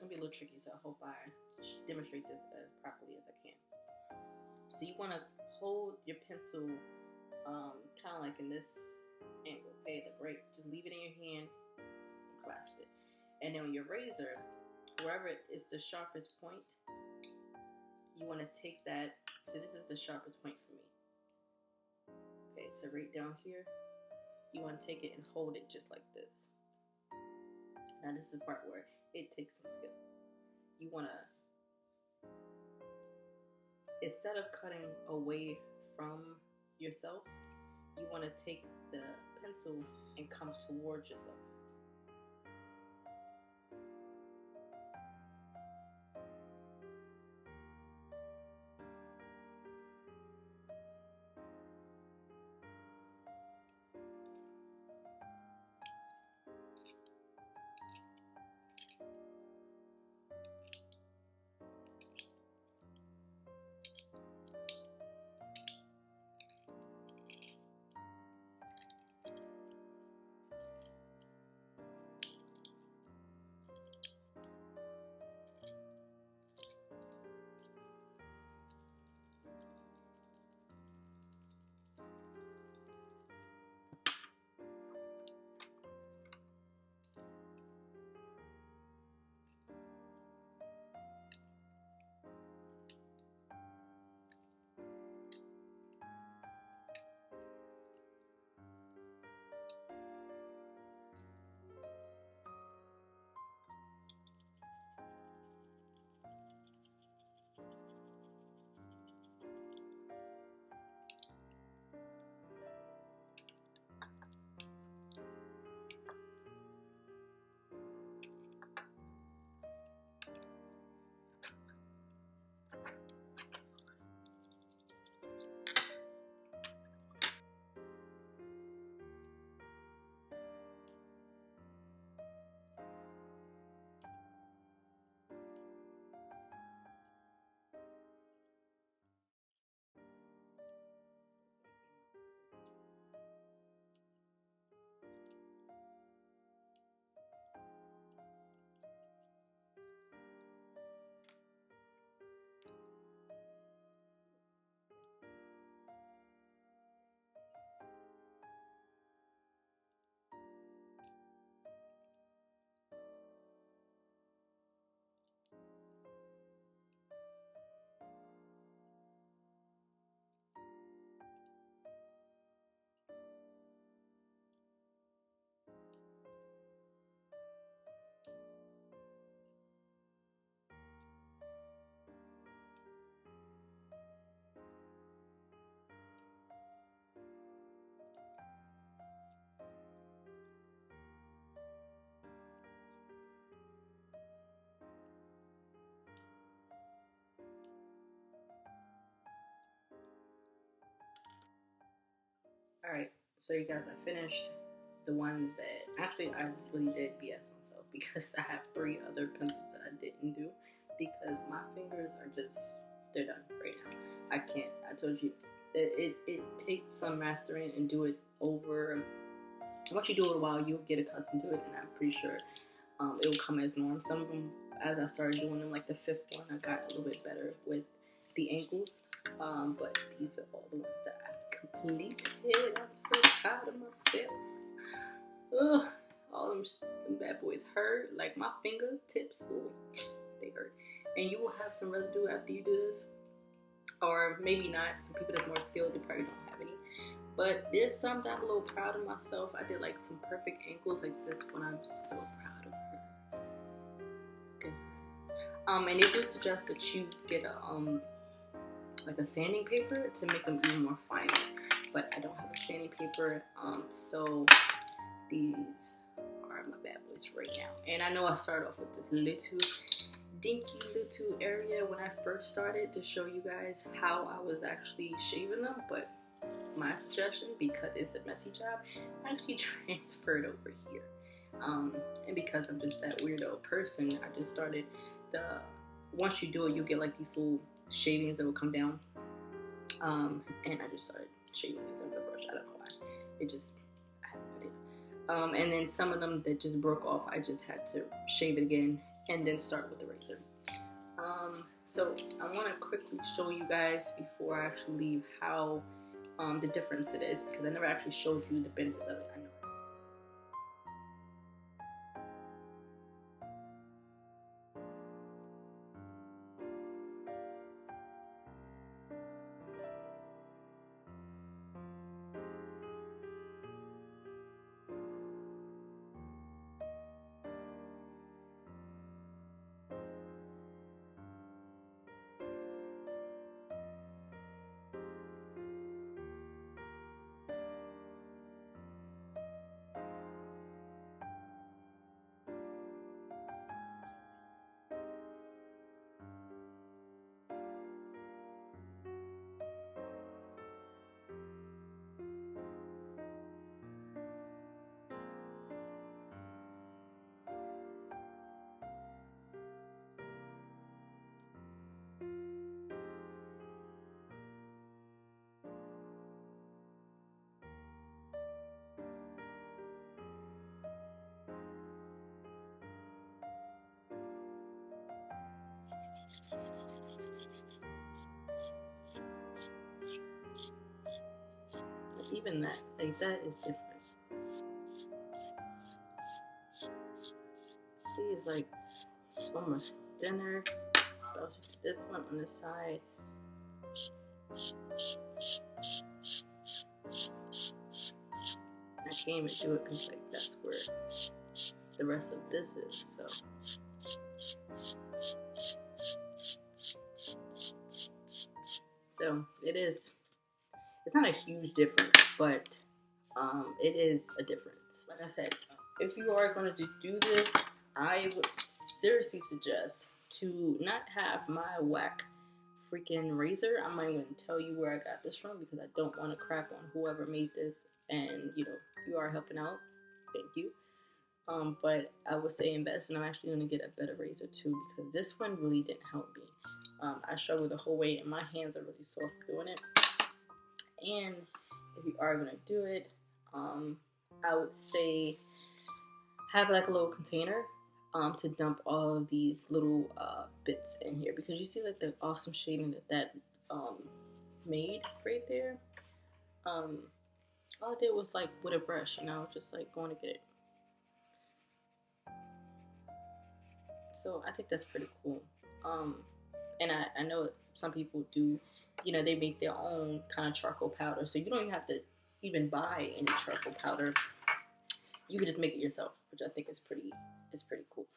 gonna be a little tricky, so I hope I demonstrate this as properly as I can. So you want to hold your pencil kind of like in this angle, okay, the break. Just leave it in your hand and clasp it. And then with your razor, wherever is the sharpest point, you want to take that. So this is the sharpest point for me. Okay, so right down here, you want to take it and hold it just like this. Now this is the part where it takes some skill. You want to, instead of cutting away from yourself, you want to take the pencil and come towards yourself. Alright, so you guys, I finished the ones that, actually I really did BS myself because I have 3 other pencils that I didn't do because my fingers are just, they're done right now. I can't, I told you, it takes some mastering and do it over. Once you do it a while, you'll get accustomed to it, and I'm pretty sure it will come as norm. Some of them, as I started doing them, like the 5th one, I got a little bit better with the ankles. But these are all the ones that I've completed. I'm so proud of myself. Ugh, all them bad boys hurt. Like my fingers, tips, ooh, they hurt. And you will have some residue after you do this. Or maybe not. Some people that's more skilled, they probably don't have any. But there's some that I'm a little proud of myself. I did like some perfect ankles like this one. I'm so proud of her. Good. And they do suggest that you get a like a sanding paper to make them even more fine. But I don't have a sanding paper, so these are my bad boys right now. And I know I started off with this little dinky little area when I first started to show you guys how I was actually shaving them, but my suggestion, because it's a messy job, I actually transferred over here. And because I'm just that weirdo person, I just started once you do it, you get like these little shavings that will come down. And I just started shaving these with a brush. I don't know why. It just, I have no idea. And then some of them that just broke off, I just had to shave it again and then start with the razor. So I want to quickly show you guys before I actually leave how the difference it is, because I never actually showed you the benefits of it. I know. Even that, like that is different. See, it's like so much thinner. Also, this one on the side. I can't even do it because like that's where the rest of this is. So it is. It's not a huge difference, but it is a difference. Like I said, if you are going to do this, I would seriously suggest to not have my whack freaking razor. I'm not even going to tell you where I got this from because I don't want to crap on whoever made this, and you know, you are helping out. Thank you. But I would say invest, and I'm actually going to get a better razor too because this one really didn't help me. I struggled the whole way, and my hands are really soft doing it. And if you are going to do it, I would say have like a little container to dump all of these little bits in here, because you see like the awesome shading that made right there. All I did was like with a brush, you know, just like going to get it. So I think that's pretty cool. And I know some people do, you know, they make their own kind of charcoal powder, so you don't even have to even buy any charcoal powder. You can just make it yourself, which I think is pretty cool.